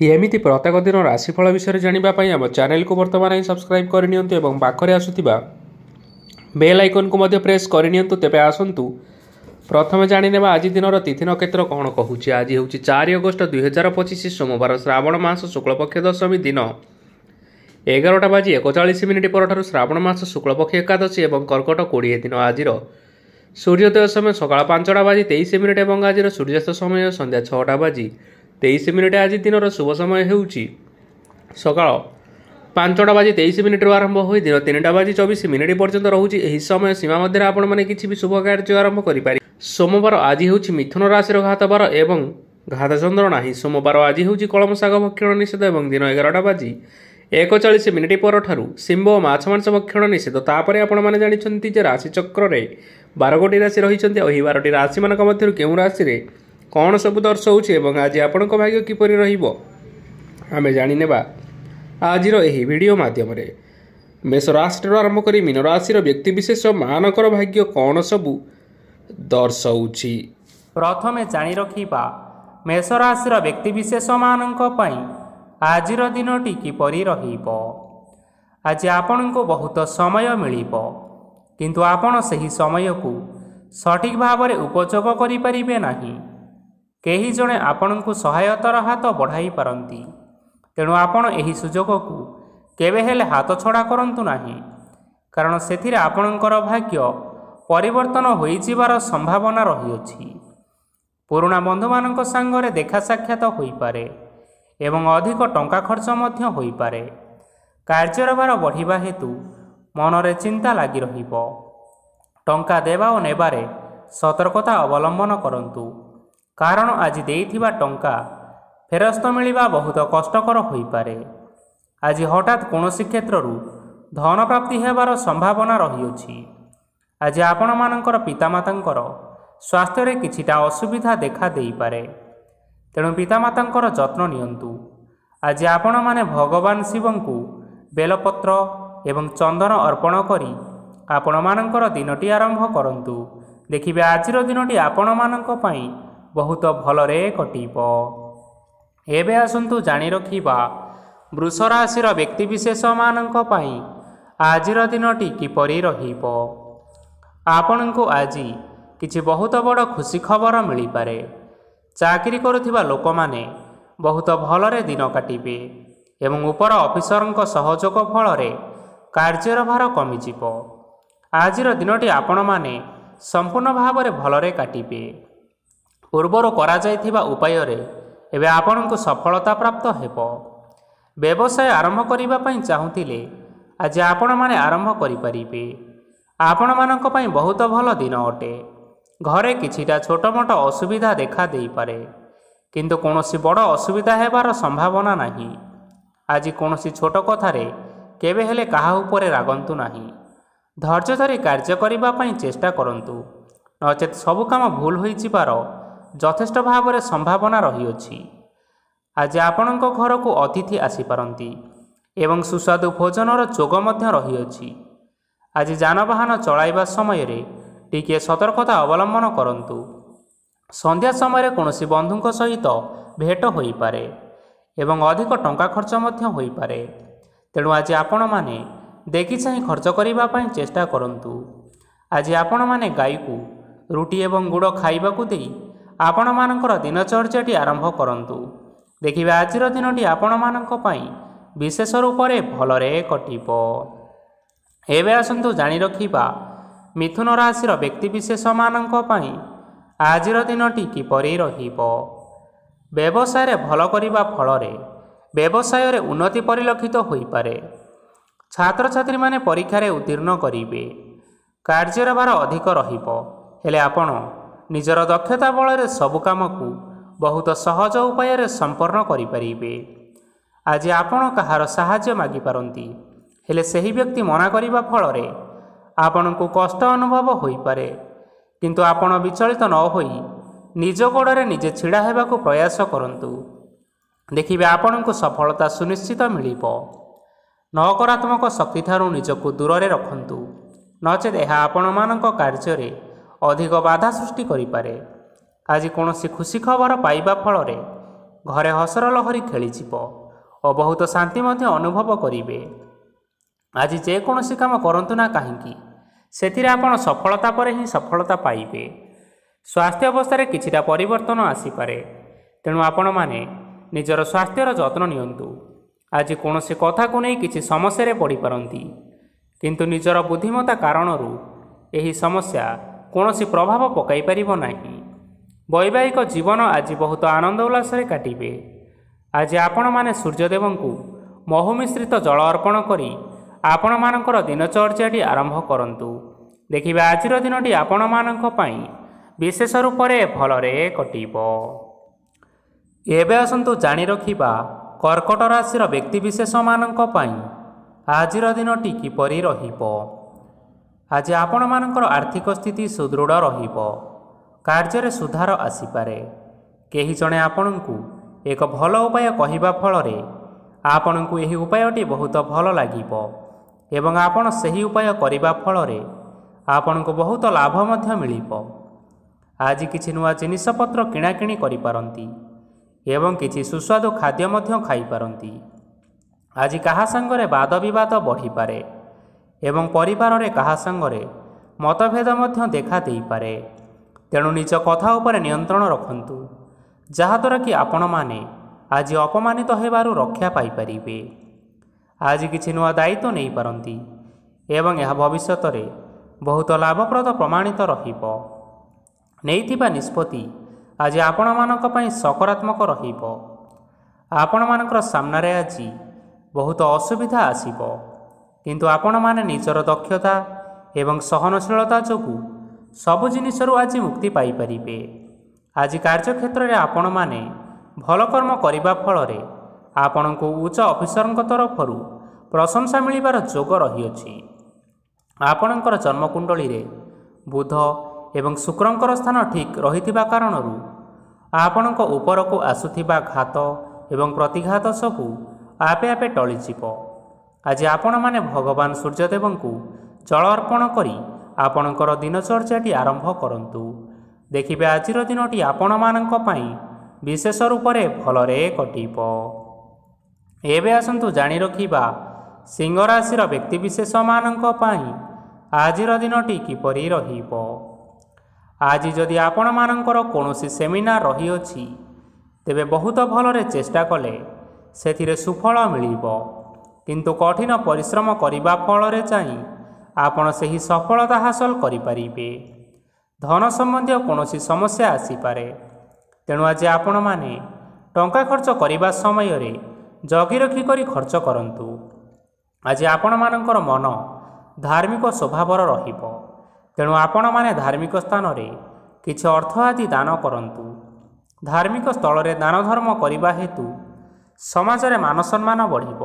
एमिति प्रत्येक दिन राशिफल विषय जानापी आम चैनल को बर्तमान ही सब्सक्राइब करनी और पाखरे आसुवा बेल आइकन को प्रेस करनी। तेज आसतु प्रथम जाने आज दिन तिथि नक्षत्र कौन कहूँ। आज हूँ 4 अगस्त 2025 सोमवार श्रावण मास शुक्लपक्ष दशमी दिन 11:41 पर श्रावण मास शुक्लपक्ष एकादशी और कर्कट 20 दिन। आज सूर्योदय समय सकाल 5:23 और आज सूर्यास्त समय संध्या 6:23। आज दिन शुभ समय होउची सकाल 5:23 आरंभ हो दिन 3:24 पर्यंत रोचे। यह समय सीमा मध्य आपण मैंने किसी भी शुभ कार्य आरंभ करें। सोमवार आज हूँ मिथुन राशि घात बार एवं घात चंद्र ना। सोमवार आज हूँ कलम शाग भक्षण निषेध और दिन 11:41 पर शिंब और माछ मांस भक्षण निषेध। तापर आपण मैंने जानते राशि चक्र में 12 राशि रही। 12 राशि मान मध्य केउं राशि रे कौन सब दर्शाऊे और आज आपण भाग्य किपरि रहिबो आमे जानि नेबा आज यही वीडियो माध्यम मेष राशि आरंभ कर मीन राशि व्यक्तिशेष मानकर भाग्य कौन सबू दर्शाऊँची। प्रथमे जानी रखिबा मेष राशि व्यक्तिशेष मानक पई आज दिनटी किपरि रहिबो। आज आपण को बहुत समय मिलिबो किंतु आपण सही समय को सठिक भाव में उपयोग करि परिबे नाही। केही जणे आपण को सहायतार हाथ बढ़ाई पारंती। तेणु आपण एही सुजोग को केबे हेले हाथ छड़ा करंतु नाही, कारण सेथिरे आपणकर भाग्य परिवर्तन होई जिबार संभावना रही अछि। पुराना बंधु मानक संगरे देखा साक्षात होई पारे एवं अधिक टंका खर्च मध्य होई पारे। कार्यर भार बढ़िबा हेतु मनरे चिंता लागी रहिबो। टंका देवा और नेबारे सतर्कता अवलंबन करंतु, कारण आज देइथिबा टंका फेरस्त मिलिबा बहुत कष्टकर होई पारे। आज हठात कौनसी क्षेत्रु धन प्राप्ति हेबार संभावना रही अछि। आज आपण मानकर पितामातांकर स्वास्थ्य रे किछिटा असुविधा देखा देई पारे। तेणु पितामातांकर जत्न नियंतु। आज आपण माने भगवान शिवं को बेलपत्र एवं चंदन अर्पण करी आपण मानकर दिनटी आरंभ करंतु। देखिबे आजिर दिनटी आपण मानक पई बहुत भलरे कटिबो। एबे आसंतु जानी रखिबा वृष राशि व्यक्तिशेष मानक पई आजिर दिनटी किपरि रहिबो। आपण को आज किछि बहुत बड़ खुशी खबर मिली पारे। चाकरी करुथिबा लोक माने बहुत भलरे दिन काटिबे एवं ऊपर ऑफिसरଙ୍କ सहयोग फलरे कार्यर भार कमिजिबो। आजिर दिनटी आपण माने संपूर्ण भाव में भलरे काटिबे। पूर्वर करा जायथिबा उपाय रे एबे आपण को सफलता प्राप्त हेबो। व्यवसाय आरंभ करिबा पई चाहुतिले आज आपण माने आरंभ करि परिबे। आपण मानक पई बहुत भल दिन अटे। घरे किछिटा छोट मोट असुविधा देखा देई पारे किंतु कोनोसी बड़ असुविधा हेबार संभावना नाही। आज कोनोसी छोट कथारे केबे हेले काहा उपरे रागंतु नाही। धैर्य धरी कार्य करिबा पई चेष्टा करंतु, नचेत सबु काम भूल होई जिबार यथेष्ट भाव में संभावना रही अछि। आज आपणक घर को अतिथि आसी पारंती एवं सुस्वादु भोजनर जोग मध्य रही अछि। आज जानवाहन चलाइबा समय रे टिके सतर्कता अवलंबन करंतु। संध्या समय कौनसी बंधुक सहित भेट होई पारे एवं अधिक टंका खर्च मध्य होई पारे। तेणु आज आपण माने देखि चाहि खर्च करिबा पई चेष्टा करंतु। आज आपण माने गाई को रुटी एवं गुड़ खाइबाकू देई आपण मानकर दिनचर्याटी आरंभ करंतु। देखिबे आजिर दिनटी आपण मानक पई विशेष रूप से भलरे कटिबो। एबे आसंतु जानी रखिबा मिथुन राशि व्यक्तिशेष मानक पई आजिर दिनटी किपरि रहिबो। व्यवसाय रे भल करिबा फलरे व्यवसाय रे उन्नति परिलक्षित होई पारे। छात्र छात्री माने परीक्षा रे उत्तीर्ण करिवे। कार्यर भार अधिक रहिबो, हेले आपण निजर दक्षता बल सबु काम को बहुत सहज उपाय संपन्न करें। आज आपण कहार साहाय्य मागी पारंती, हेले सही व्यक्ति मना करिबा फल आपण को कष्ट अनुभव होई पारे। किंतु आपण विचलित न होई निज गोड़े निजे छिड़ा हेबाकू प्रयास करंतु। देखिबे आपण को सफलता सुनिश्चित मिलिबो। नकारात्मक शक्ति ठारू निजको दूर रे रखंतु, नचेत यह आपण मानक कार्य रे अधिक बाधा सृष्टि करिपारे। आज कौन खुशी खबर पाइबा फल ଘରେ ହସର ଲହରୀ ଖେଳିଯିବ ଓ ବହୁତ ଶାନ୍ତି ମଧ୍ୟ ଅନୁଭବ କରିବେ। ଆଜି ଯେକୌଣସି କାମ କରନ୍ତୁ ନା କାହିଁକି ସେଥିରେ ଆପଣ ସଫଳତା ପରେ ହିଁ ସଫଳତା ପାଇବେ। ସ୍ୱାସ୍ଥ୍ୟ ଅବସ୍ଥାରେ କିଛିଟା ପରିବର୍ତ୍ତନ ଆସିପାରେ, ତେଣୁ ଆପଣମାନେ ନିଜର ସ୍ୱାସ୍ଥ୍ୟର ଯତ୍ନ ନିଅନ୍ତୁ। ଆଜି କୌଣସି କଥାକୁ ନେଇ କିଛି ସମସ୍ୟାରେ ପଡ଼ିପାରନ୍ତି, କିନ୍ତୁ ନିଜର ବୁଦ୍ଧିମତ୍ତା କାରଣରୁ ଏହି ସମସ୍ୟା କୌଣସି ପ୍ରଭାବ ପକାଇ ପାରିବ ନାହିଁ। ବୈବାହିକ ଜୀବନ ଆଜି ବହୁତ ଆନନ୍ଦ ଉଲ୍ଲାସରେ କାଟିବେ। ଆଜି ଆପଣମାନେ ସୂର୍ଯ୍ୟଦେବଙ୍କୁ ମହୁ ମିଶ୍ରିତ ଜଳ ଅର୍ପଣ କରି ଆପଣମାନଙ୍କର ଦିନଚର୍ଯ୍ୟାଟି ଆରମ୍ଭ କରନ୍ତୁ। ଦେଖିବେ ଆଜିର ଦିନଟି ଆପଣମାନଙ୍କ ପାଇଁ ବିଶେଷ ରୂପରେ ଭଲରେ କଟିବ। ଏବେ ଆସନ୍ତୁ ଜାଣି ରଖିବା କର୍କଟ ରାଶିର ବ୍ୟକ୍ତିବିଶେଷମାନଙ୍କ ପାଇଁ ଆଜିର ଦିନଟି କିପରି ରହିବ। ଆଜି ଆପଣମାନଙ୍କର ଆର୍ଥିକ ସ୍ଥିତି ସୁଦୃଢ଼ ରହିବ। କାର୍ଯ୍ୟରେ ସୁଧାର ଆସିପାରେ। କେହି ଜଣେ ଆପଣଙ୍କୁ ଏକ ଭଲ ଉପାୟ କହିବା ଫଳରେ ଆପଣଙ୍କୁ ଏହି ଉପାୟଟି ବହୁତ ଭଲ ଲାଗିବ ଏବଂ ଆପଣ ସେହି ଉପାୟ କରିବା ଫଳରେ ଆପଣଙ୍କୁ ବହୁତ ଲାଭ ମଧ୍ୟ ମିଳିବ। ଆଜି କିଛି ନୂଆ ଜିନିଷପତ୍ର କିଣାକିଣି କରିପାରନ୍ତି ଏବଂ କିଛି ସୁସ୍ୱାଦୁ ଖାଦ୍ୟ ମଧ୍ୟ ଖାଇପାରନ୍ତି। ଆଜି କାହା ସାଙ୍ଗରେ ବାଦ ବିବାଦ ବଢ଼ିପାରେ ଏବଂ ପରିବାରରେ କାହା ସାଙ୍ଗରେ ମତଭେଦ ମଧ୍ୟ ଦେଖା ଦେଇପାରେ। ତେଣୁ ନିଜ କଥା ଉପରେ ନିୟନ୍ତ୍ରଣ ରଖନ୍ତୁ, ଯାହାଦ୍ୱାରା କି ଆପଣମାନେ ଆଜି ଅପମାନିତ ହେବାରୁ ରକ୍ଷା ପାଇପାରିବେ। ଆଜି କିଛି ନୂଆ ଦାୟିତ୍ୱ ନେଇପାରନ୍ତି ଏବଂ ଏହା ଭବିଷ୍ୟତରେ ବହୁତ ଲାଭପ୍ରଦ ପ୍ରମାଣିତ ରହିବ। ନେଇଥିବା ନିଷ୍ପତ୍ତି ଆଜି ଆପଣମାନଙ୍କ ପାଇଁ ସକାରାତ୍ମକ ରହିବ। ଆପଣମାନଙ୍କର ସାମ୍ନାରେ ଆଜି ବହୁତ ଅସୁବିଧା ଆସିବ, କିନ୍ତୁ ଆପଣମାନେ ନିଜର ଦକ୍ଷତା ଏବଂ ସହନଶୀଳତା ଯୋଗୁଁ ସବୁ ଜିନିଷରୁ ଆଜି ମୁକ୍ତି ପାଇପାରିବେ। ଆଜି କାର୍ଯ୍ୟକ୍ଷେତ୍ରରେ ଆପଣମାନେ ଭଲ କର୍ମ କରିବା ଫଳରେ ଆପଣଙ୍କୁ ଉଚ୍ଚ ଅଫିସରଙ୍କ ତରଫରୁ ପ୍ରଶଂସା ମିଳିବାର ଯୋଗ ରହିଅଛି। ଆପଣଙ୍କର ଜନ୍ମକୁଣ୍ଡଳୀରେ ବୁଧ ଏବଂ ଶୁକ୍ରଙ୍କର ସ୍ଥାନ ଠିକ୍ ରହିଥିବା କାରଣରୁ ଆପଣଙ୍କ ଉପରକୁ ଆସୁଥିବା ଘାତ ଏବଂ ପ୍ରତିଘାତ ସବୁ ଆପେ ଆପେ ଟଳିଯିବ। ଆଜି ଆପଣମାନେ ଭଗବାନ ସୂର୍ଯ୍ୟଦେବଙ୍କୁ ଜଳ ଅର୍ପଣ କରି ଆପଣଙ୍କର ଦିନଚର୍ଯ୍ୟାଟି ଆରମ୍ଭ କରନ୍ତୁ। ଦେଖିବେ ଆଜିର ଦିନଟି ଆପଣମାନଙ୍କ ପାଇଁ ବିଶେଷ ରୂପରେ ଭଲରେ କଟିବ। ଏବେ ଆସନ୍ତୁ ଜାଣି ରଖିବା ସିଂହ ରାଶିର ବ୍ୟକ୍ତିବିଶେଷମାନଙ୍କ ପାଇଁ ଆଜିର ଦିନଟି କିପରି ରହିବ। ଆଜି ଯଦି ଆପଣମାନଙ୍କର କୌଣସି ସେମିନାର ରହିଅଛି, ତେବେ ବହୁତ ଭଲରେ ଚେଷ୍ଟା କଲେ ସେଥିରେ ସୁଫଳ ମିଳିବ, କିନ୍ତୁ କଠିନ ପରିଶ୍ରମ କରିବା ଫଳରେ ଯାଇ ଆପଣ ସେହି ସଫଳତା ହାସଲ କରିପାରିବେ। ଧନ ସମ୍ବନ୍ଧୀୟ କୌଣସି ସମସ୍ୟା ଆସିପାରେ, ତେଣୁ ଆଜି ଆପଣମାନେ ଟଙ୍କା ଖର୍ଚ୍ଚ କରିବା ସମୟରେ ଜଗି ରଖି କରି ଖର୍ଚ୍ଚ କରନ୍ତୁ। ଆଜି ଆପଣମାନଙ୍କର ମନ ଧାର୍ମିକ ସ୍ୱଭାବର ରହିବ, ତେଣୁ ଆପଣମାନେ ଧାର୍ମିକ ସ୍ଥାନରେ କିଛି ଅର୍ଥ ଆଦି ଦାନ କରନ୍ତୁ। ଧାର୍ମିକ ସ୍ଥଳରେ ଦାନ ଧର୍ମ କରିବା ହେତୁ ସମାଜରେ ମାନ ସମ୍ମାନ ବଢ଼ିବ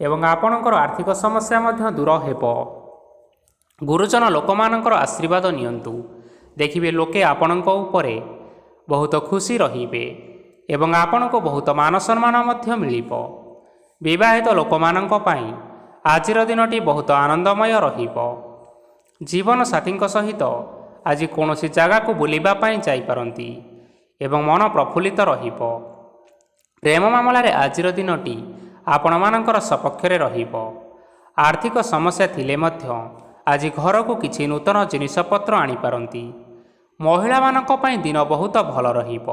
ଏବଂ ଆପଣଙ୍କର ଆର୍ଥିକ ସମସ୍ୟା ମଧ୍ୟ ଦୂର ହେବ। ଗୁରୁଜନ ଲୋକମାନଙ୍କର ଆଶୀର୍ବାଦ ନିଅନ୍ତୁ। ଦେଖିବେ ଲୋକେ ଆପଣଙ୍କ ଉପରେ ବହୁତ ଖୁସି ରହିବେ ଏବଂ ଆପଣଙ୍କୁ ବହୁତ ମାନ ସମ୍ମାନ ମଧ୍ୟ ମିଳିବ। ବିବାହିତ ଲୋକମାନଙ୍କ ପାଇଁ ଆଜିର ଦିନଟି ବହୁତ ଆନନ୍ଦମୟ ରହିବ। ଜୀବନସାଥୀଙ୍କ ସହିତ ଆଜି କୌଣସି ଜାଗାକୁ ବୁଲିବା ପାଇଁ ଯାଇପାରନ୍ତି ଏବଂ ମନ ପ୍ରଫୁଲ୍ଲିତ ରହିବ। ପ୍ରେମ ମାମଲାରେ ଆଜିର ଦିନଟି ଆପଣମାନଙ୍କର ସପକ୍ଷରେ ରହିବ। ଆର୍ଥିକ ସମସ୍ୟା ଥିଲେ ମଧ୍ୟ ଆଜି ଘରକୁ କିଛି ନୂତନ ଜିନିଷପତ୍ର ଆଣିପାରନ୍ତି। ମହିଳାମାନଙ୍କ ପାଇଁ ଦିନ ବହୁତ ଭଲ ରହିବ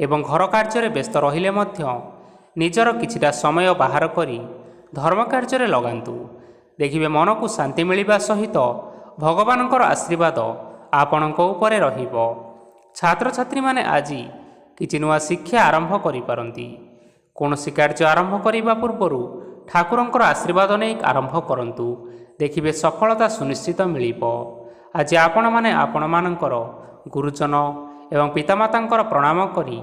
ଏବଂ ଘର କାର୍ଯ୍ୟରେ ବ୍ୟସ୍ତ ରହିଲେ ମଧ୍ୟ ନିଜର କିଛିଟା ସମୟ ବାହାର କରି ଧର୍ମ କାର୍ଯ୍ୟରେ ଲଗାନ୍ତୁ। ଦେଖିବେ ମନକୁ ଶାନ୍ତି ମିଳିବା ସହିତ ଭଗବାନଙ୍କର ଆଶୀର୍ବାଦ ଆପଣଙ୍କ ଉପରେ ରହିବ। ଛାତ୍ରଛାତ୍ରୀମାନେ ଆଜି କିଛି ନୂଆ ଶିକ୍ଷା ଆରମ୍ଭ କରିପାରନ୍ତି। କୌଣସି କାର୍ଯ୍ୟ ଆରମ୍ଭ କରିବା ପୂର୍ବରୁ ଠାକୁରଙ୍କର ଆଶୀର୍ବାଦ ନେଇ ଆରମ୍ଭ କରନ୍ତୁ। ଦେଖିବେ ସଫଳତା ସୁନିଶ୍ଚିତ ମିଳିବ। ଆଜି ଆପଣମାନେ ଆପଣମାନଙ୍କର ଗୁରୁଜନ ଏବଂ ପିତାମାତାଙ୍କର ପ୍ରଣାମ କରି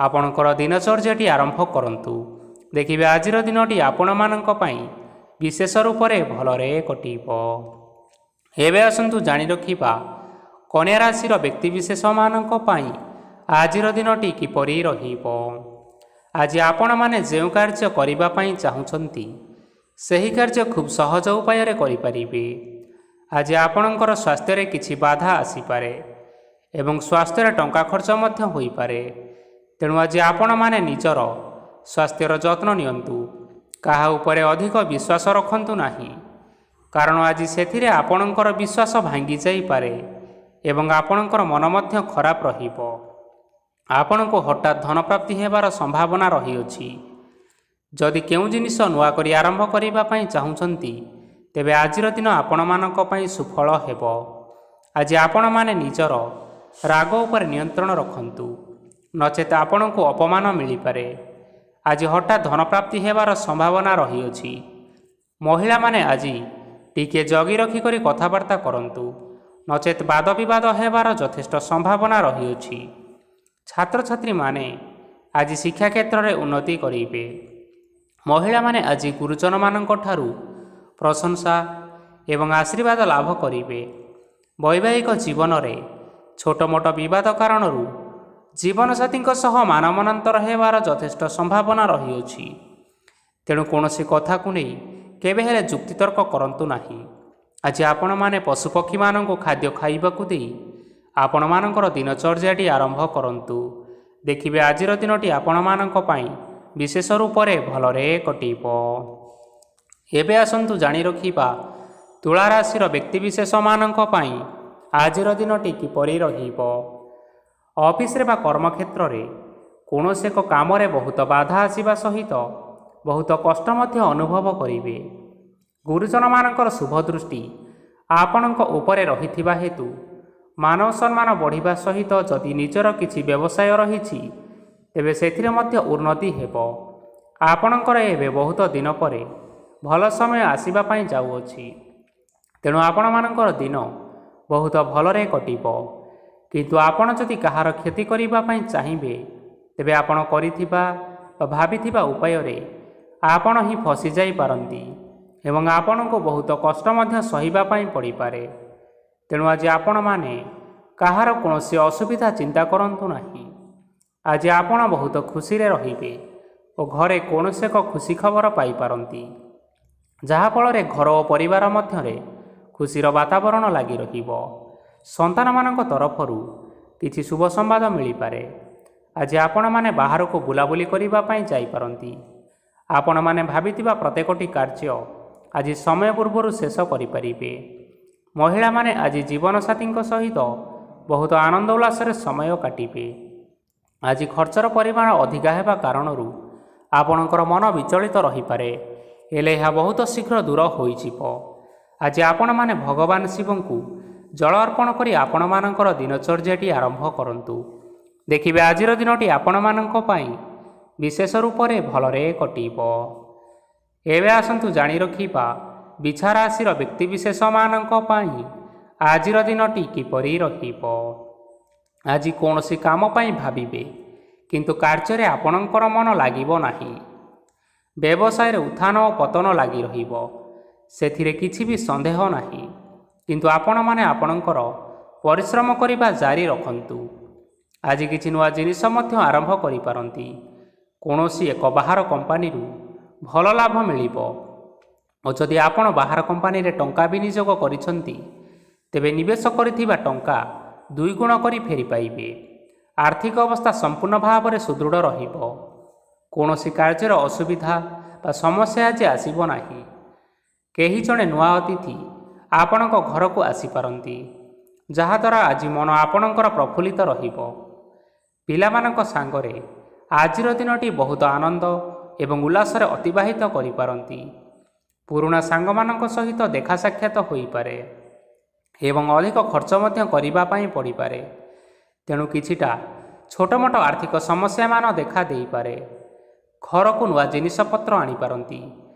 ଆପଣଙ୍କର ଦିନଚର୍ଯ୍ୟାଟି ଆରମ୍ଭ କରନ୍ତୁ। ଦେଖିବେ ଆଜିର ଦିନଟି ଆପଣମାନଙ୍କ ପାଇଁ ବିଶେଷ ରୂପରେ ଭଲରେ କଟିବ। ଏବେ ଆସନ୍ତୁ ଜାଣି ରଖିବା କନ୍ୟା ରାଶିର ବ୍ୟକ୍ତିବିଶେଷମାନଙ୍କ ପାଇଁ ଆଜିର ଦିନଟି କିପରି ରହିବ। ଆଜି ଆପଣମାନେ ଯେଉଁ କାର୍ଯ୍ୟ କରିବା ପାଇଁ ଚାହୁଁଛନ୍ତି ସେହି କାର୍ଯ୍ୟ ଖୁବ୍ ସହଜ ଉପାୟରେ କରିପାରିବେ। ଆଜି ଆପଣଙ୍କର ସ୍ୱାସ୍ଥ୍ୟରେ କିଛି ବାଧା ଆସିପାରେ ଏବଂ ସ୍ୱାସ୍ଥ୍ୟରେ ଟଙ୍କା ଖର୍ଚ୍ଚ ମଧ୍ୟ ହୋଇପାରେ, ତେଣୁ ଆଜି ଆପଣମାନେ ନିଜର ସ୍ୱାସ୍ଥ୍ୟର ଯତ୍ନ ନିଅନ୍ତୁ। କାହା ଉପରେ ଅଧିକ ବିଶ୍ୱାସ ରଖନ୍ତୁ ନାହିଁ, କାରଣ ଆଜି ସେଥିରେ ଆପଣଙ୍କର ବିଶ୍ୱାସ ଭାଙ୍ଗି ଯାଇପାରେ ଏବଂ ଆପଣଙ୍କର ମନ ମଧ୍ୟ ଖରାପ ରହିବ। ଆପଣଙ୍କୁ ହଠାତ୍ ଧନପ୍ରାପ୍ତି ହେବାର ସମ୍ଭାବନା ରହିଅଛି। ଯଦି କେଉଁ ଜିନିଷ ନୂଆ କରି ଆରମ୍ଭ କରିବା ପାଇଁ ଚାହୁଁଛନ୍ତି, ତେବେ ଆଜିର ଦିନ ଆପଣମାନଙ୍କ ପାଇଁ ସୁଫଳ ହେବ। ଆଜି ଆପଣମାନେ ନିଜର ରାଗ ଉପରେ ନିୟନ୍ତ୍ରଣ ରଖନ୍ତୁ, ନଚେତ୍ ଆପଣଙ୍କୁ ଅପମାନ ମିଳିପାରେ। ଆଜି ହଠାତ୍ ଧନପ୍ରାପ୍ତି ହେବାର ସମ୍ଭାବନା ରହିଅଛି। ମହିଳାମାନେ ଆଜି ଟିକିଏ ଜଗି ରଖିକରି କଥାବାର୍ତ୍ତା କରନ୍ତୁ, ନଚେତ୍ ବାଦବିବାଦ ହେବାର ଯଥେଷ୍ଟ ସମ୍ଭାବନା ରହିଅଛି। ଛାତ୍ରଛାତ୍ରୀମାନେ ଆଜି ଶିକ୍ଷା କ୍ଷେତ୍ରରେ ଉନ୍ନତି କରିବେ। ମହିଳାମାନେ ଆଜି ଗୁରୁଜନମାନଙ୍କ ଠାରୁ ପ୍ରଶଂସା ଏବଂ ଆଶୀର୍ବାଦ ଲାଭ କରିବେ। ବୈବାହିକ ଜୀବନରେ ଛୋଟ ମୋଟ ବିବାଦ କାରଣରୁ ଜୀବନସାଥୀଙ୍କ ସହ ମାନମନାନ୍ତର ହେବାର ଯଥେଷ୍ଟ ସମ୍ଭାବନା ରହିଅଛି। ତେଣୁ କୌଣସି କଥାକୁ ନେଇ କେବେ ହେଲେ ଯୁକ୍ତିତର୍କ କରନ୍ତୁ ନାହିଁ। ଆଜି ଆପଣମାନେ ପଶୁପକ୍ଷୀମାନଙ୍କୁ ଖାଦ୍ୟ ଖାଇବାକୁ ଦେଇ ଆପଣମାନଙ୍କର ଦିନଚର୍ଯ୍ୟାଟି ଆରମ୍ଭ କରନ୍ତୁ। ଦେଖିବେ ଆଜିର ଦିନଟି ଆପଣମାନଙ୍କ ପାଇଁ ବିଶେଷ ରୂପରେ ଭଲରେ କଟିବ। ଏବେ ଆସନ୍ତୁ ଜାଣି ରଖିବା ତୁଳା ରାଶିର ବ୍ୟକ୍ତିବିଶେଷମାନଙ୍କ ପାଇଁ ଆଜିର ଦିନଟି କିପରି ରହିବ। ଅଫିସରେ ବା କର୍ମକ୍ଷେତ୍ରରେ କୌଣସି ଏକ କାମରେ ବହୁତ ବାଧା ଆସିବା ସହିତ ବହୁତ କଷ୍ଟ ମଧ୍ୟ ଅନୁଭବ କରିବେ। ଗୁରୁଜନମାନଙ୍କର ଶୁଭ ଦୃଷ୍ଟି ଆପଣଙ୍କ ଉପରେ ରହିଥିବା ହେତୁ ମାନବ ସମ୍ମାନ ବଢ଼ିବା ସହିତ ଯଦି ନିଜର କିଛି ବ୍ୟବସାୟ ରହିଛି, ତେବେ ସେଥିରେ ମଧ୍ୟ ଉନ୍ନତି ହେବ। ଆପଣଙ୍କର ଏବେ ବହୁତ ଦିନ ପରେ ଭଲ ସମୟ ଆସିବା ପାଇଁ ଯାଉଅଛି। ତେଣୁ ଆପଣମାନଙ୍କର ଦିନ ବହୁତ ଭଲରେ କଟିବ। କିନ୍ତୁ ଆପଣ ଯଦି କାହାର କ୍ଷତି କରିବା ପାଇଁ ଚାହିଁବେ, ତେବେ ଆପଣ କରିଥିବା ବା ଭାବିଥିବା ଉପାୟରେ ଆପଣ ହିଁ ଫସିଯାଇପାରନ୍ତି ଏବଂ ଆପଣଙ୍କୁ ବହୁତ କଷ୍ଟ ମଧ୍ୟ ସହିବା ପାଇଁ ପଡ଼ିପାରେ। ତେଣୁ ଆଜି ଆପଣମାନେ କାହାର କୌଣସି ଅସୁବିଧା ଚିନ୍ତା କରନ୍ତୁ ନାହିଁ। ଆଜି ଆପଣ ବହୁତ ଖୁସିରେ ରହିବେ ଓ ଘରେ କୌଣସି ଏକ ଖୁସି ଖବର ପାଇପାରନ୍ତି, ଯାହାଫଳରେ ଘର ଓ ପରିବାର ମଧ୍ୟରେ ଖୁସିର ବାତାବରଣ ଲାଗି ରହିବ। ସନ୍ତାନମାନଙ୍କ ତରଫରୁ କିଛି ଶୁଭ ସମ୍ବାଦ ମିଳିପାରେ। ଆଜି ଆପଣମାନେ ବାହାରକୁ ବୁଲାବୁଲି କରିବା ପାଇଁ ଯାଇପାରନ୍ତି। ଆପଣମାନେ ଭାବିଥିବା ପ୍ରତ୍ୟେକଟି କାର୍ଯ୍ୟ ଆଜି ସମୟ ପୂର୍ବରୁ ଶେଷ କରିପାରିବେ। ମହିଳାମାନେ ଆଜି ଜୀବନସାଥୀଙ୍କ ସହିତ ବହୁତ ଆନନ୍ଦ ଉଲ୍ଲାସରେ ସମୟ କାଟିବେ। ଆଜି ଖର୍ଚ୍ଚର ପରିମାଣ ଅଧିକା ହେବା କାରଣରୁ ଆପଣଙ୍କର ମନ ବିଚଳିତ ରହିପାରେ, ହେଲେ ଏହା ବହୁତ ଶୀଘ୍ର ଦୂର ହୋଇଯିବ। ଆଜି ଆପଣମାନେ ଭଗବାନ ଶିବଙ୍କୁ ଜଳ ଅର୍ପଣ କରି ଆପଣମାନଙ୍କର ଦିନଚର୍ଯ୍ୟାଟି ଆରମ୍ଭ କରନ୍ତୁ। ଦେଖିବେ ଆଜିର ଦିନଟି ଆପଣମାନଙ୍କ ପାଇଁ ବିଶେଷ ରୂପରେ ଭଲରେ କଟିବ। ଏବେ ଆସନ୍ତୁ ଜାଣି ରଖିବା ବିଛା ରାଶିର ବ୍ୟକ୍ତିବିଶେଷମାନଙ୍କ ପାଇଁ ଆଜିର ଦିନଟି କିପରି ରହିବ। ଆଜି କୌଣସି କାମ ପାଇଁ ଭାବିବେ, କିନ୍ତୁ କାର୍ଯ୍ୟରେ ଆପଣଙ୍କର ମନ ଲାଗିବ ନାହିଁ। ବ୍ୟବସାୟରେ ଉତ୍ଥାନ ଓ ପତନ ଲାଗି ରହିବ, ସେଥିରେ କିଛି ବି ସନ୍ଦେହ ନାହିଁ। କିନ୍ତୁ ଆପଣମାନେ ଆପଣଙ୍କର ପରିଶ୍ରମ କରିବା ଜାରି ରଖନ୍ତୁ। ଆଜି କିଛି ନୂଆ ଜିନିଷ ମଧ୍ୟ ଆରମ୍ଭ କରିପାରନ୍ତି। କୌଣସି ଏକ ବାହାର କମ୍ପାନୀରୁ ଭଲ ଲାଭ ମିଳିବ ଓ ଯଦି ଆପଣ ବାହାର କମ୍ପାନୀରେ ଟଙ୍କା ବିନିଯୋଗ କରିଛନ୍ତି, ତେବେ ନିବେଶ କରିଥିବା ଟଙ୍କା 2 ଗୁଣ କରି ଫେରି ପାଇବେ। ଆର୍ଥିକ ଅବସ୍ଥା ସମ୍ପୂର୍ଣ୍ଣ ଭାବରେ ସୁଦୃଢ଼ ରହିବ। କୌଣସି କାର୍ଯ୍ୟର ଅସୁବିଧା ବା ସମସ୍ୟା ଆଜି ଆସିବ ନାହିଁ। କେହି ଜଣେ ନୂଆ ଅତିଥି ଆପଣଙ୍କ ଘରକୁ ଆସିପାରନ୍ତି, ଯାହାଦ୍ୱାରା ଆଜି ମନ ଆପଣଙ୍କର ପ୍ରଫୁଲ୍ଲିତ ରହିବ। ପିଲାମାନଙ୍କ ସାଙ୍ଗରେ ଆଜିର ଦିନଟି ବହୁତ ଆନନ୍ଦ ଏବଂ ଉଲ୍ଲାସରେ ଅତିବାହିତ କରିପାରନ୍ତି। ପୁରୁଣା ସାଙ୍ଗମାନଙ୍କ ସହିତ ଦେଖା ସାକ୍ଷାତ ହୋଇପାରେ ଏବଂ ଅଧିକ ଖର୍ଚ୍ଚ ମଧ୍ୟ କରିବା ପାଇଁ ପଡ଼ିପାରେ। ତେଣୁ କିଛିଟା ଛୋଟମୋଟ ଆର୍ଥିକ ସମସ୍ୟାମାନ ଦେଖା ଦେଇପାରେ। ଘରକୁ ନୂଆ ଜିନିଷପତ୍ର ଆଣିପାରନ୍ତି,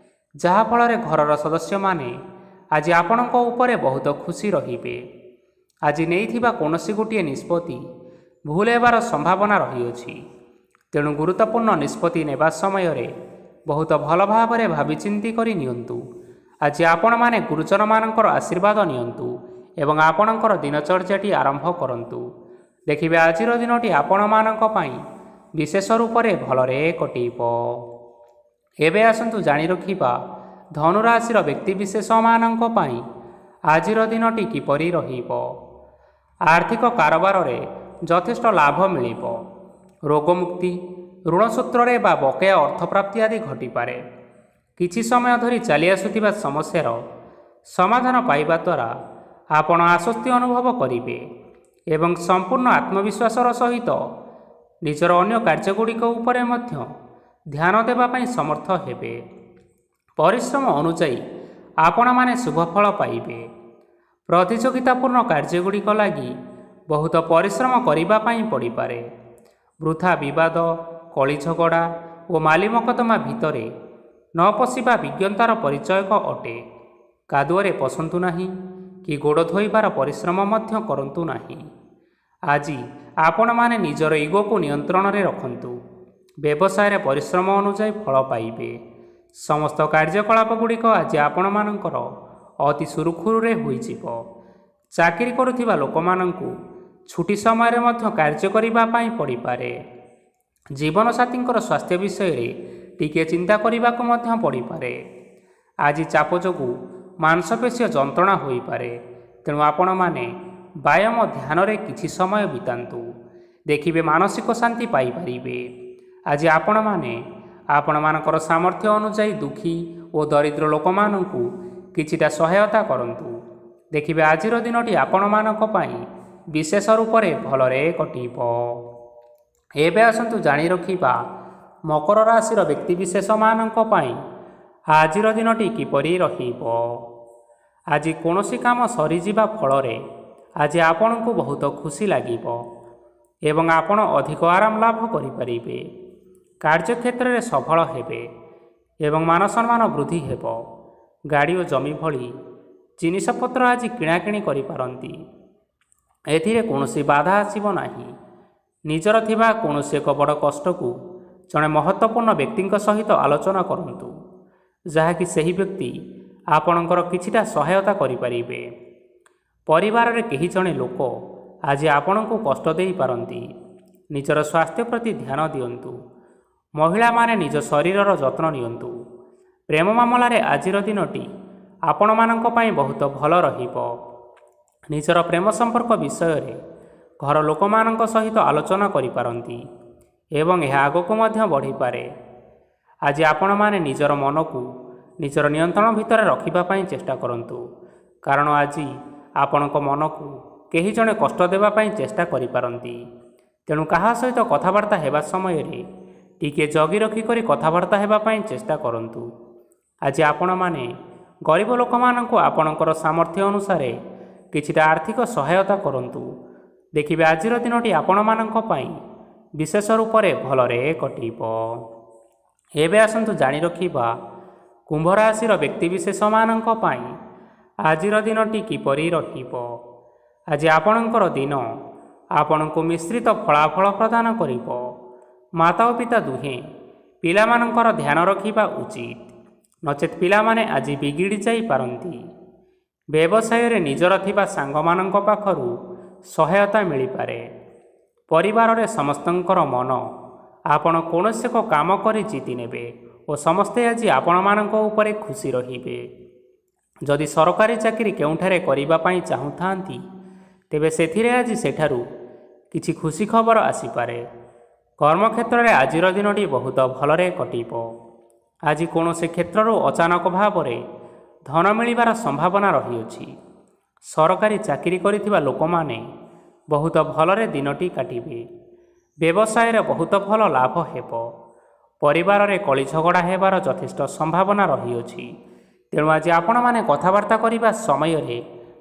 ଯାହାଫଳରେ ଘରର ସଦସ୍ୟମାନେ ଆଜି ଆପଣଙ୍କ ଉପରେ ବହୁତ ଖୁସି ରହିବେ। ଆଜି ନେଇଥିବା କୌଣସି ଗୋଟିଏ ନିଷ୍ପତ୍ତି ଭୁଲ ହେବାର ସମ୍ଭାବନା ରହିଅଛି। ତେଣୁ ଗୁରୁତ୍ୱପୂର୍ଣ୍ଣ ନିଷ୍ପତ୍ତି ନେବା ସମୟରେ ବହୁତ ଭଲ ଭାବରେ ଭାବିଚିନ୍ତି କରି ନିଅନ୍ତୁ। ଆଜି ଆପଣମାନେ ଗୁରୁଜନମାନଙ୍କର ଆଶୀର୍ବାଦ ନିଅନ୍ତୁ ଏବଂ ଆପଣଙ୍କର ଦିନଚର୍ଯ୍ୟାଟି ଆରମ୍ଭ କରନ୍ତୁ। ଦେଖିବେ ଆଜିର ଦିନଟି ଆପଣମାନଙ୍କ ପାଇଁ ବିଶେଷ ରୂପରେ ଭଲରେ କଟିବ। ଏବେ ଆସନ୍ତୁ ଜାଣି ରଖିବା ଧନୁରାଶିର ବ୍ୟକ୍ତିବିଶେଷମାନଙ୍କ ପାଇଁ ଆଜିର ଦିନଟି କିପରି ରହିବ। ଆର୍ଥିକ କାରବାରରେ ଯଥେଷ୍ଟ ଲାଭ ମିଳିବ। ରୋଗମୁକ୍ତି, ଋଣସୂତ୍ରରେ ବା ବକେୟା ଅର୍ଥପ୍ରାପ୍ତି ଆଦି ଘଟିପାରେ। କିଛି ସମୟ ଧରି ଚାଲି ଆସୁଥିବା ସମସ୍ୟାର ସମାଧାନ ପାଇବା ଦ୍ୱାରା ଆପଣ ଆଶ୍ୱସ୍ତି ଅନୁଭବ କରିବେ ଏବଂ ସମ୍ପୂର୍ଣ୍ଣ ଆତ୍ମବିଶ୍ୱାସର ସହିତ ନିଜର ଅନ୍ୟ କାର୍ଯ୍ୟଗୁଡ଼ିକ ଉପରେ ମଧ୍ୟ ଧ୍ୟାନ ଦେବା ପାଇଁ ସମର୍ଥ ହେବେ। ପରିଶ୍ରମ ଅନୁଯାୟୀ ଆପଣମାନେ ଶୁଭଫଳ ପାଇବେ। ପ୍ରତିଯୋଗିତାପୂର୍ଣ୍ଣ କାର୍ଯ୍ୟଗୁଡ଼ିକ ଲାଗି ବହୁତ ପରିଶ୍ରମ କରିବା ପାଇଁ ପଡ଼ିପାରେ। ବୃଥା ବିବାଦ, କଳିଝଗଡ଼ା ଓ ମାଲି ମକଦ୍ଦମା ଭିତରେ ନ ପଶିବା ବିଜ୍ଞତାର ପରିଚୟକ ଅଟେ। କାଦୁଅରେ ପଶନ୍ତୁ ନାହିଁ କି ଗୋଡ଼ ଧୋଇବାର ପରିଶ୍ରମ ମଧ୍ୟ କରନ୍ତୁ ନାହିଁ। ଆଜି ଆପଣମାନେ ନିଜର ଇଗୋକୁ ନିୟନ୍ତ୍ରଣରେ ରଖନ୍ତୁ। ବ୍ୟବସାୟରେ ପରିଶ୍ରମ ଅନୁଯାୟୀ ଫଳ ପାଇବେ। ସମସ୍ତ କାର୍ଯ୍ୟକଳାପଗୁଡ଼ିକ ଆଜି ଆପଣମାନଙ୍କର ଅତି ସୁରୁଖୁରୁରେ ହୋଇଯିବ। ଚାକିରି କରୁଥିବା ଲୋକମାନଙ୍କୁ ଛୁଟି ସମୟରେ ମଧ୍ୟ କାର୍ଯ୍ୟ କରିବା ପାଇଁ ପଡ଼ିପାରେ। ଜୀବନସାଥୀଙ୍କର ସ୍ୱାସ୍ଥ୍ୟ ବିଷୟରେ ଟିକିଏ ଚିନ୍ତା କରିବାକୁ ମଧ୍ୟ ପଡ଼ିପାରେ। ଆଜି ଚାପ ଯୋଗୁଁ ମାଂସପେଶୀୟ ଯନ୍ତ୍ରଣା ହୋଇପାରେ, ତେଣୁ ଆପଣମାନେ ବ୍ୟାୟାମ ଧ୍ୟାନରେ କିଛି ସମୟ ବିତାନ୍ତୁ। ଦେଖିବେ ମାନସିକ ଶାନ୍ତି ପାଇପାରିବେ। ଆଜି ଆପଣମାନେ ଆପଣମାନଙ୍କର ସାମର୍ଥ୍ୟ ଅନୁଯାୟୀ ଦୁଃଖୀ ଓ ଦରିଦ୍ର ଲୋକମାନଙ୍କୁ କିଛିଟା ସହାୟତା କରନ୍ତୁ। ଦେଖିବେ ଆଜିର ଦିନଟି ଆପଣମାନଙ୍କ ପାଇଁ ବିଶେଷ ରୂପରେ ଭଲରେ କଟିବ। ଏବେ ଆସନ୍ତୁ ଜାଣି ରଖିବା ମକର ରାଶିର ବ୍ୟକ୍ତିବିଶେଷମାନଙ୍କ ପାଇଁ ଆଜିର ଦିନଟି କିପରି ରହିବ। ଆଜି କୌଣସି କାମ ସରିଯିବା ଫଳରେ ଆଜି ଆପଣଙ୍କୁ ବହୁତ ଖୁସି ଲାଗିବ ଏବଂ ଆପଣ ଅଧିକ ଆରାମ ଲାଭ କରିପାରିବେ। କାର୍ଯ୍ୟକ୍ଷେତ୍ରରେ ସଫଳ ହେବେ ଏବଂ ମାନସମ୍ମାନ ବୃଦ୍ଧି ହେବ। ଗାଡ଼ି ଓ ଜମି ଭଳି ଜିନିଷପତ୍ର ଆଜି କିଣାକିଣି କରିପାରନ୍ତି। ଏଥିରେ କୌଣସି ବାଧା ଆସିବ ନାହିଁ। ନିଜର ଥିବା କୌଣସି ଏକ ବଡ଼ କଷ୍ଟକୁ ଜଣେ ମହତ୍ତ୍ୱପୂର୍ଣ୍ଣ ବ୍ୟକ୍ତିଙ୍କ ସହିତ ଆଲୋଚନା କରନ୍ତୁ, ଯାହାକି ସେହି ବ୍ୟକ୍ତି ଆପଣଙ୍କର କିଛିଟା ସହାୟତା କରିପାରିବେ। ପରିବାରରେ କେହି ଜଣେ ଲୋକ ଆଜି ଆପଣଙ୍କୁ କଷ୍ଟ ଦେଇପାରନ୍ତି। ନିଜର ସ୍ୱାସ୍ଥ୍ୟ ପ୍ରତି ଧ୍ୟାନ ଦିଅନ୍ତୁ। ମହିଳାମାନେ ନିଜ ଶରୀରର ଯତ୍ନ ନିଅନ୍ତୁ। ପ୍ରେମ ମାମଲାରେ ଆଜିର ଦିନଟି ଆପଣମାନଙ୍କ ପାଇଁ ବହୁତ ଭଲ ରହିବ। ନିଜର ପ୍ରେମ ସମ୍ପର୍କ ବିଷୟରେ ଘର ଲୋକମାନଙ୍କ ସହିତ ଆଲୋଚନା କରିପାରନ୍ତି ଏବଂ ଏହା ଆଗକୁ ମଧ୍ୟ ବଢ଼ିପାରେ। ଆଜି ଆପଣମାନେ ନିଜର ମନକୁ ନିଜର ନିୟନ୍ତ୍ରଣ ଭିତରେ ରଖିବା ପାଇଁ ଚେଷ୍ଟା କରନ୍ତୁ, କାରଣ ଆଜି ଆପଣଙ୍କ ମନକୁ କେହି ଜଣେ କଷ୍ଟ ଦେବା ପାଇଁ ଚେଷ୍ଟା କରିପାରନ୍ତି। ତେଣୁ କାହା ସହିତ କଥାବାର୍ତ୍ତା ହେବା ସମୟରେ ଟିକିଏ ଜଗି ରଖିକରି କଥାବାର୍ତ୍ତା ହେବା ପାଇଁ ଚେଷ୍ଟା କରନ୍ତୁ। ଆଜି ଆପଣମାନେ ଗରିବ ଲୋକମାନଙ୍କୁ ଆପଣଙ୍କର ସାମର୍ଥ୍ୟ ଅନୁସାରେ କିଛିଟା ଆର୍ଥିକ ସହାୟତା କରନ୍ତୁ। ଦେଖିବେ ଆଜିର ଦିନଟି ଆପଣମାନଙ୍କ ପାଇଁ ବିଶେଷ ରୂପରେ ଭଲରେ କଟିବ। ଏବେ ଆସନ୍ତୁ ଜାଣି ରଖିବା କୁମ୍ଭ ରାଶିର ବ୍ୟକ୍ତିବିଶେଷମାନଙ୍କ ପାଇଁ ଆଜିର ଦିନଟି କିପରି ରହିବ। ଆଜି ଆପଣଙ୍କର ଦିନ ଆପଣଙ୍କୁ ମିଶ୍ରିତ ଫଳାଫଳ ପ୍ରଦାନ କରିବ। ମାତା ଓ ପିତା ଦୁହେଁ ପିଲାମାନଙ୍କର ଧ୍ୟାନ ରଖିବା ଉଚିତ, ନଚେତ୍ ପିଲାମାନେ ଆଜି ବିଗିଡ଼ି ଯାଇପାରନ୍ତି। ବ୍ୟବସାୟରେ ନିଜର ଥିବା ସାଙ୍ଗମାନଙ୍କ ପାଖରୁ ସହାୟତା ମିଳିପାରେ। ପରିବାରରେ ସମସ୍ତଙ୍କର ମନ ଆପଣ କୌଣସି ଏକ କାମ କରି ଜିତି ନେବେ ଓ ସମସ୍ତେ ଆଜି ଆପଣମାନଙ୍କ ଉପରେ ଖୁସି ରହିବେ। ଯଦି ସରକାରୀ ଚାକିରି କେଉଁଠାରେ କରିବା ପାଇଁ ଚାହୁଁଥାନ୍ତି, ତେବେ ସେଥିରେ ଆଜି ସେଠାରୁ କିଛି ଖୁସି ଖବର ଆସିପାରେ। କର୍ମକ୍ଷେତ୍ରରେ ଆଜିର ଦିନଟି ବହୁତ ଭଲରେ କଟିବ। ଆଜି କୌଣସି କ୍ଷେତ୍ରରୁ ଅଚାନକ ଭାବରେ ଧନ ମିଳିବାର ସମ୍ଭାବନା ରହିଅଛି। ସରକାରୀ ଚାକିରି କରିଥିବା ଲୋକମାନେ ବହୁତ ଭଲରେ ଦିନଟି କାଟିବେ। ବ୍ୟବସାୟରେ ବହୁତ ଭଲ ଲାଭ ହେବ। ପରିବାରରେ କଳିଝଗଡ଼ା ହେବାର ଯଥେଷ୍ଟ ସମ୍ଭାବନା ରହିଅଛି। ତେଣୁ ଆଜି ଆପଣମାନେ କଥାବାର୍ତ୍ତା କରିବା ସମୟରେ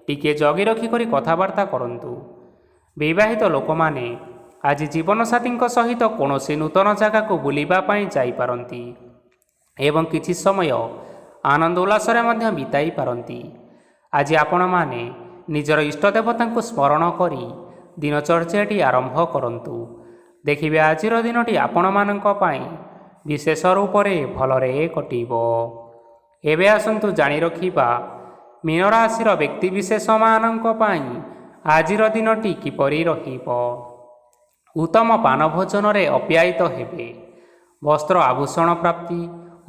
ଟିକିଏ ଜଗି ରଖିକରି କଥାବାର୍ତ୍ତା କରନ୍ତୁ। ବିବାହିତ ଲୋକମାନେ ଆଜି ଜୀବନସାଥୀଙ୍କ ସହିତ କୌଣସି ନୂତନ ଜାଗାକୁ ବୁଲିବା ପାଇଁ ଯାଇପାରନ୍ତି ଏବଂ କିଛି ସମୟ ଆନନ୍ଦ ଉଲ୍ଲାସରେ ମଧ୍ୟ ବିତାଇ ପାରନ୍ତି। ଆଜି ଆପଣମାନେ ନିଜର ଇଷ୍ଟଦେବତାଙ୍କୁ ସ୍ମରଣ କରି ଦିନଚର୍ଯ୍ୟାଟି ଆରମ୍ଭ କରନ୍ତୁ। ଦେଖିବେ ଆଜିର ଦିନଟି ଆପଣମାନଙ୍କ ପାଇଁ ବିଶେଷ ରୂପରେ ଭଲରେ କଟିବ। ଏବେ ଆସନ୍ତୁ ଜାଣି ରଖିବା ମୀନ ରାଶିର ବ୍ୟକ୍ତିବିଶେଷମାନଙ୍କ ପାଇଁ ଆଜିର ଦିନଟି କିପରି ରହିବ। ଉତ୍ତମ ପାନ ଭୋଜନରେ ଅପ୍ୟାୟିତ ହେବେ। ବସ୍ତ୍ର ଆଭୂଷଣ ପ୍ରାପ୍ତି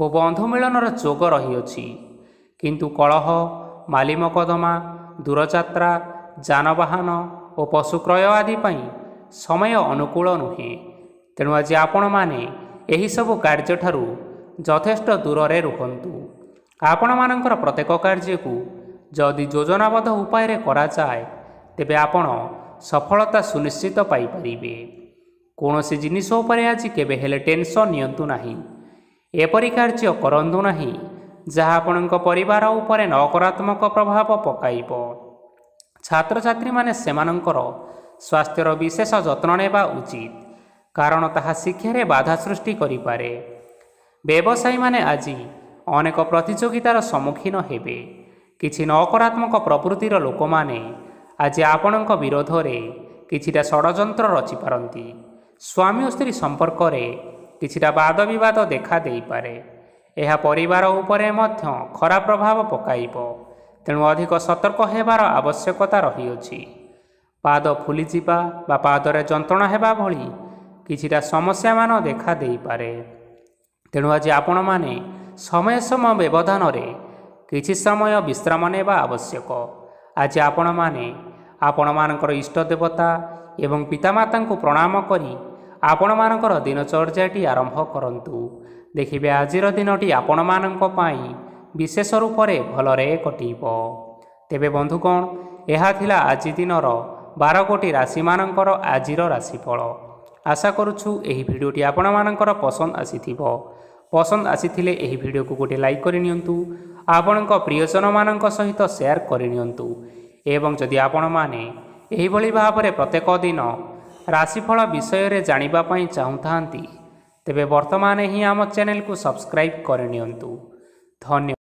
ଓ ବନ୍ଧୁ ମିଳନର ଯୋଗ ରହିଅଛି, କିନ୍ତୁ କଳହ, ମାଲି ମକଦ୍ଦମା, ଦୂରଯାତ୍ରା, ଯାନବାହନ ଓ ପଶୁ କ୍ରୟ ଆଦି ପାଇଁ ସମୟ ଅନୁକୂଳ ନୁହେଁ। ତେଣୁ ଆଜି ଆପଣମାନେ ଏହିସବୁ କାର୍ଯ୍ୟଠାରୁ ଯଥେଷ୍ଟ ଦୂରରେ ରୁହନ୍ତୁ। ଆପଣମାନଙ୍କର ପ୍ରତ୍ୟେକ କାର୍ଯ୍ୟକୁ ଯଦି ଯୋଜନାବଦ୍ଧ ଉପାୟରେ କରାଯାଏ ତେବେ ଆପଣ ସଫଳତା ସୁନିଶ୍ଚିତ ପାଇପାରିବେ। କୌଣସି ଜିନିଷ ଉପରେ ଆଜି କେବେ ହେଲେ ଟେନସନ୍ ନିଅନ୍ତୁ ନାହିଁ। ଏପରି କାର୍ଯ୍ୟ କରନ୍ତୁ ନାହିଁ ଯାହା ଆପଣଙ୍କ ପରିବାର ଉପରେ ନକାରାତ୍ମକ ପ୍ରଭାବ ପକାଇବ। ଛାତ୍ରଛାତ୍ରୀମାନେ ସେମାନଙ୍କର ସ୍ୱାସ୍ଥ୍ୟର ବିଶେଷ ଯତ୍ନ ନେବା ଉଚିତ, କାରଣ ତାହା ଶିକ୍ଷାରେ ବାଧା ସୃଷ୍ଟି କରିପାରେ। ବ୍ୟବସାୟୀମାନେ ଆଜି ଅନେକ ପ୍ରତିଯୋଗିତାର ସମ୍ମୁଖୀନ ହେବେ। କିଛି ନକାରାତ୍ମକ ପ୍ରକୃତିର ଲୋକମାନେ ଆଜି ଆପଣଙ୍କ ବିରୋଧରେ କିଛିଟା ଷଡ଼ଯନ୍ତ୍ର ରଚିପାରନ୍ତି। ସ୍ୱାମୀ ଓ ସ୍ତ୍ରୀ ସମ୍ପର୍କରେ କିଛିଟା ବାଦ ବିବାଦ ଦେଖା ଦେଇପାରେ। ଏହା ପରିବାର ଉପରେ ମଧ୍ୟ ଖରାପ ପ୍ରଭାବ ପକାଇବ। ତେଣୁ ଅଧିକ ସତର୍କ ହେବାର ଆବଶ୍ୟକତା ରହିଅଛି। ପାଦ ଫୁଲିଯିବା ବା ପାଦରେ ଯନ୍ତ୍ରଣା ହେବା ଭଳି କିଛିଟା ସମସ୍ୟାମାନ ଦେଖା ଦେଇପାରେ। ତେଣୁ ଆଜି ଆପଣମାନେ ସମୟ ବ୍ୟବଧାନରେ କିଛି ସମୟ ବିଶ୍ରାମ ନେବା ଆବଶ୍ୟକ। ଆଜି ଆପଣମାନେ ଆପଣମାନଙ୍କର ଇଷ୍ଟ ଦେବତା ଏବଂ ପିତାମାତାଙ୍କୁ ପ୍ରଣାମ କରି ଆପଣମାନଙ୍କର ଦିନଚର୍ଯ୍ୟାଟି ଆରମ୍ଭ କରନ୍ତୁ। ଦେଖିବେ ଆଜିର ଦିନଟି ଆପଣମାନଙ୍କ ପାଇଁ ବିଶେଷ ରୂପରେ ଭଲରେ କଟିବ। ତେବେ ବନ୍ଧୁଗଣ, ଏହା ଥିଲା ଆଜି ଦିନର 12ଗୋଟି ରାଶିମାନଙ୍କର ଆଜିର ରାଶିଫଳ। ଆଶା କରୁଛୁ ଏହି ଭିଡ଼ିଓଟି ଆପଣମାନଙ୍କର ପସନ୍ଦ ଆସିଥିବ। ପସନ୍ଦ ଆସିଥିଲେ ଏହି ଭିଡ଼ିଓକୁ ଗୋଟିଏ ଲାଇକ୍ କରିନିଅନ୍ତୁ, ଆପଣଙ୍କ ପ୍ରିୟଜନମାନଙ୍କ ସହିତ ସେୟାର କରିନିଅନ୍ତୁ ଏବଂ ଯଦି ଆପଣମାନେ ଏହିଭଳି ଭାବରେ ପ୍ରତ୍ୟେକ ଦିନ ରାଶିଫଳ ବିଷୟରେ ଜାଣିବା ପାଇଁ ଚାହୁଁଥାନ୍ତି ତେବେ ବର୍ତ୍ତମାନ ହିଁ ଆମ ଚ୍ୟାନେଲକୁ ସବସ୍କ୍ରାଇବ୍ କରିନିଅନ୍ତୁ। ଧନ୍ୟବାଦ।